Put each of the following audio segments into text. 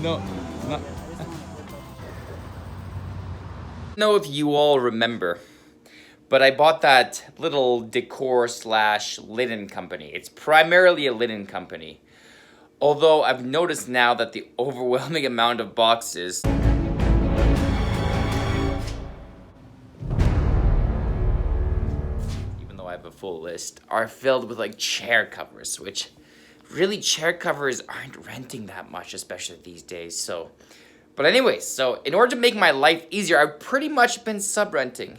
No, no. Know if you all remember, but I bought that little decor slash linen company. It's primarily a linen company. Although I've noticed now that the overwhelming amount of boxes even though I have a full list, are filled with like chair covers, which really chair covers aren't renting that much, especially these days. So, but anyways, so in order to make my life easier, I've pretty much been sub-renting.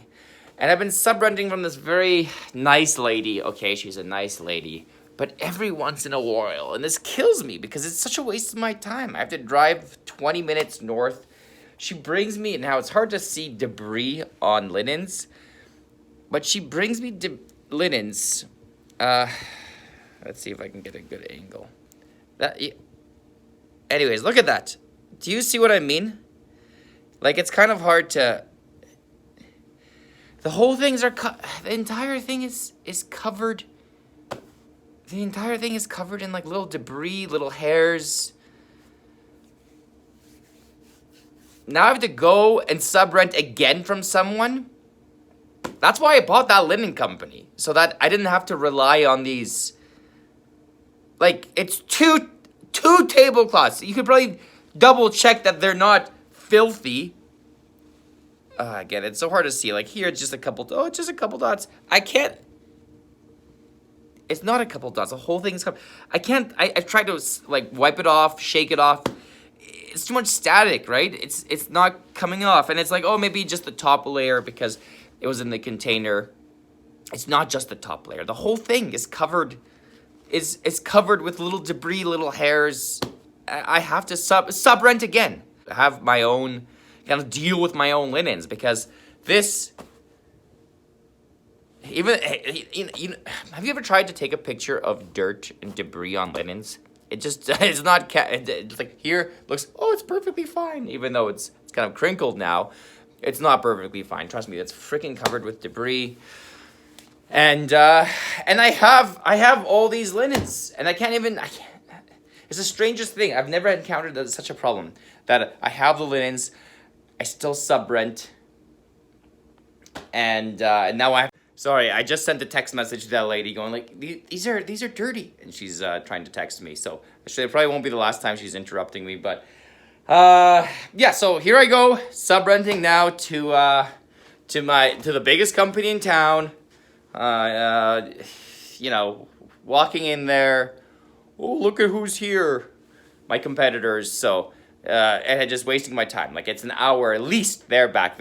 And I've been sub-renting from this very nice lady. Okay, she's a nice lady. But every once in a while, and this kills me because it's such a waste of my time. I have to drive 20 minutes north. She brings me, now it's hard to see debris on linens, but she brings me linens. Let's see if I can get a good angle. Anyways, look at that. Do you see what I mean? Like, it's kind of hard to... The whole things are the entire thing is covered. The entire thing is covered in like little debris, little hairs. Now I have to go and sub-rent again from someone. That's why I bought that linen company, so that I didn't have to rely on these. Like, it's two tablecloths. You could probably double check that they're not filthy. Again, it's so hard to see. Like, here, it's just a couple. Oh, it's just a couple dots. I can't. It's not a couple dots. The whole thing's covered. I can't. I've tried to like wipe it off, shake it off. It's too much static, right? It's not coming off, and it's like, oh, maybe just the top layer because it was in the container. It's not just the top layer. The whole thing is covered. Is covered with little debris, little hairs. I have to sub rent again. I have my own. Kind of deal with my own linens because this. Even have you ever tried to take a picture of dirt and debris on linens? It just it's not it's like here looks it's perfectly fine even though it's kind of crinkled now. It's not perfectly fine. Trust me, it's freaking covered with debris. And I have all these linens and I can't. It's the strangest thing. I've never encountered such a problem that I have the linens, I still sub-rent, and now Sorry, I just sent a text message to that lady going like, these are dirty, and she's trying to text me. So actually, it probably won't be the last time she's interrupting me, but yeah. So here I go, sub-renting now to the biggest company in town. You know, walking in there. Oh, look at who's here, my competitors. So and just wasting my time. Like it's an hour at least. They're back.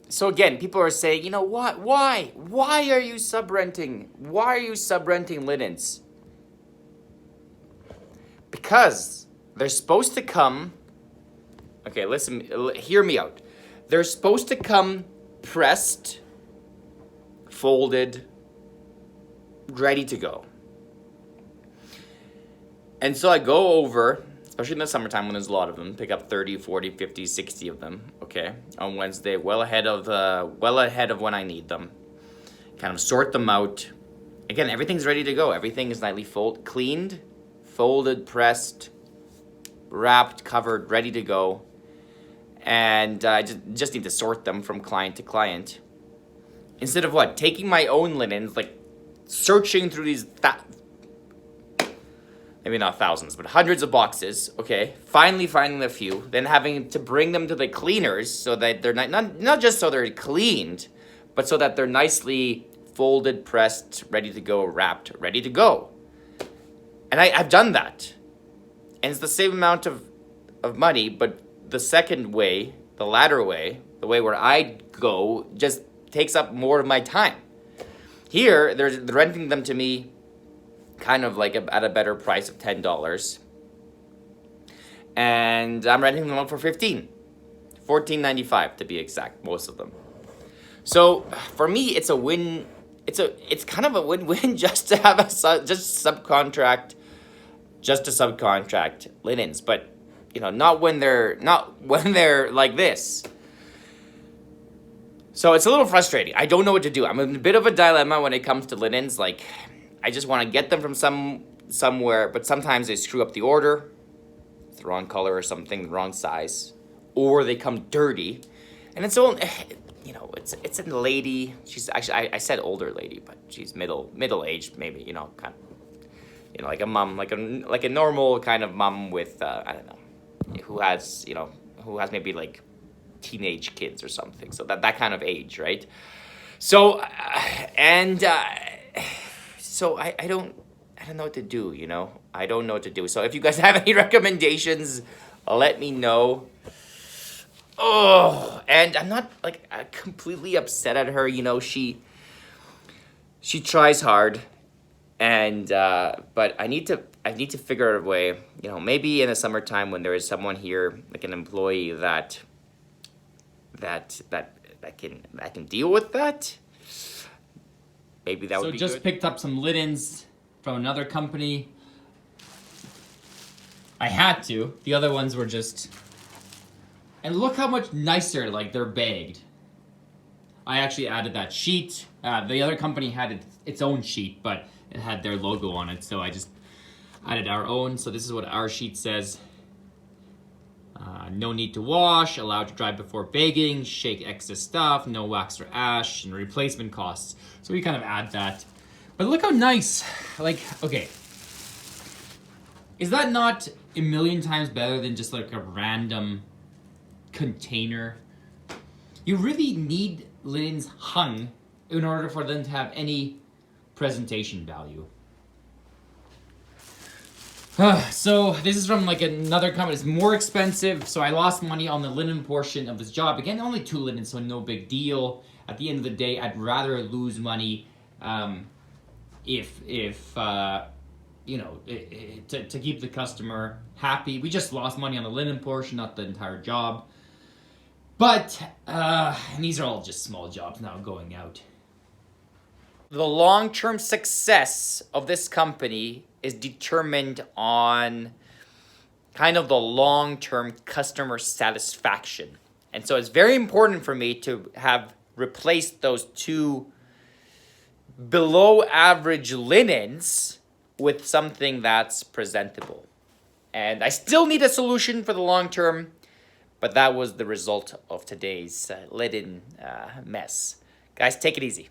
So again, people are saying, you know what? Why are you sub-renting? Why are you sub-renting linens? Because they're supposed to come. Okay, listen, hear me out. They're supposed to come pressed, folded, ready to go. And so I go over, especially in the summertime when there's a lot of them, pick up 30, 40, 50, 60 of them, okay, on Wednesday, well ahead of when I need them. Kind of sort them out. Again, everything's ready to go. Everything is nightly cleaned, folded, pressed, wrapped, covered, ready to go. And I just need to sort them from client to client. Instead of what? Taking my own linens, like searching through these maybe not thousands, but hundreds of boxes, okay, finally finding a few, then having to bring them to the cleaners so that they're not just so they're cleaned, but so that they're nicely folded, pressed, ready to go, wrapped, ready to go. And I've done that. And it's the same amount of money, but the second way, the latter way, the way where I go, just takes up more of my time. Here, they're renting them to me kind of like at a better price of $10. And I'm renting them out for $14.95 to be exact, most of them. So for me, it's a win. It's kind of a win-win just to have to subcontract linens, but not when they're like this. So it's a little frustrating. I don't know what to do. I'm in a bit of a dilemma when it comes to linens. Like, I just want to get them from somewhere, but sometimes they screw up the order. the wrong color or something, the wrong size, or they come dirty, and it's all, you know, it's a lady. She's actually, I said older lady, but she's middle aged maybe, you know, kind of, you know, like a mom, like a normal kind of mom with I don't know, who has, you know, who has maybe like teenage kids or something. So that kind of age, right? So and so I don't know what to do, you know? I don't know what to do. So if you guys have any recommendations, let me know. Oh, and I'm not like completely upset at her, you know, she tries hard, and but I need to figure out a way, you know, maybe in the summertime when there is someone here, like an employee that can deal with that. Maybe that would be just good. picked up some linens from another company. I had to. The other ones were just... And look how much nicer, like, they're bagged. I actually added that sheet. The other company had its own sheet, but it had their logo on it, so I just added our own. So this is what our sheet says. No need to wash, allowed to dry before bagging, shake excess stuff, no wax or ash, and replacement costs. So we kind of add that. But look how nice. Like, okay. Is that not a million times better than just like a random container? You really need linens hung in order for them to have any presentation value. So this is from like another company. It's more expensive, so I lost money on the linen portion of this job. Again, only 2 linens, so no big deal. At the end of the day, I'd rather lose money if you know, to keep the customer happy. We just lost money on the linen portion, not the entire job. But and these are all just small jobs now going out. The long-term success of this company is determined on kind of the long-term customer satisfaction. And so it's very important for me to have replaced those 2 below average linens with something that's presentable. And I still need a solution for the long term, but that was the result of today's linen mess. Guys, take it easy.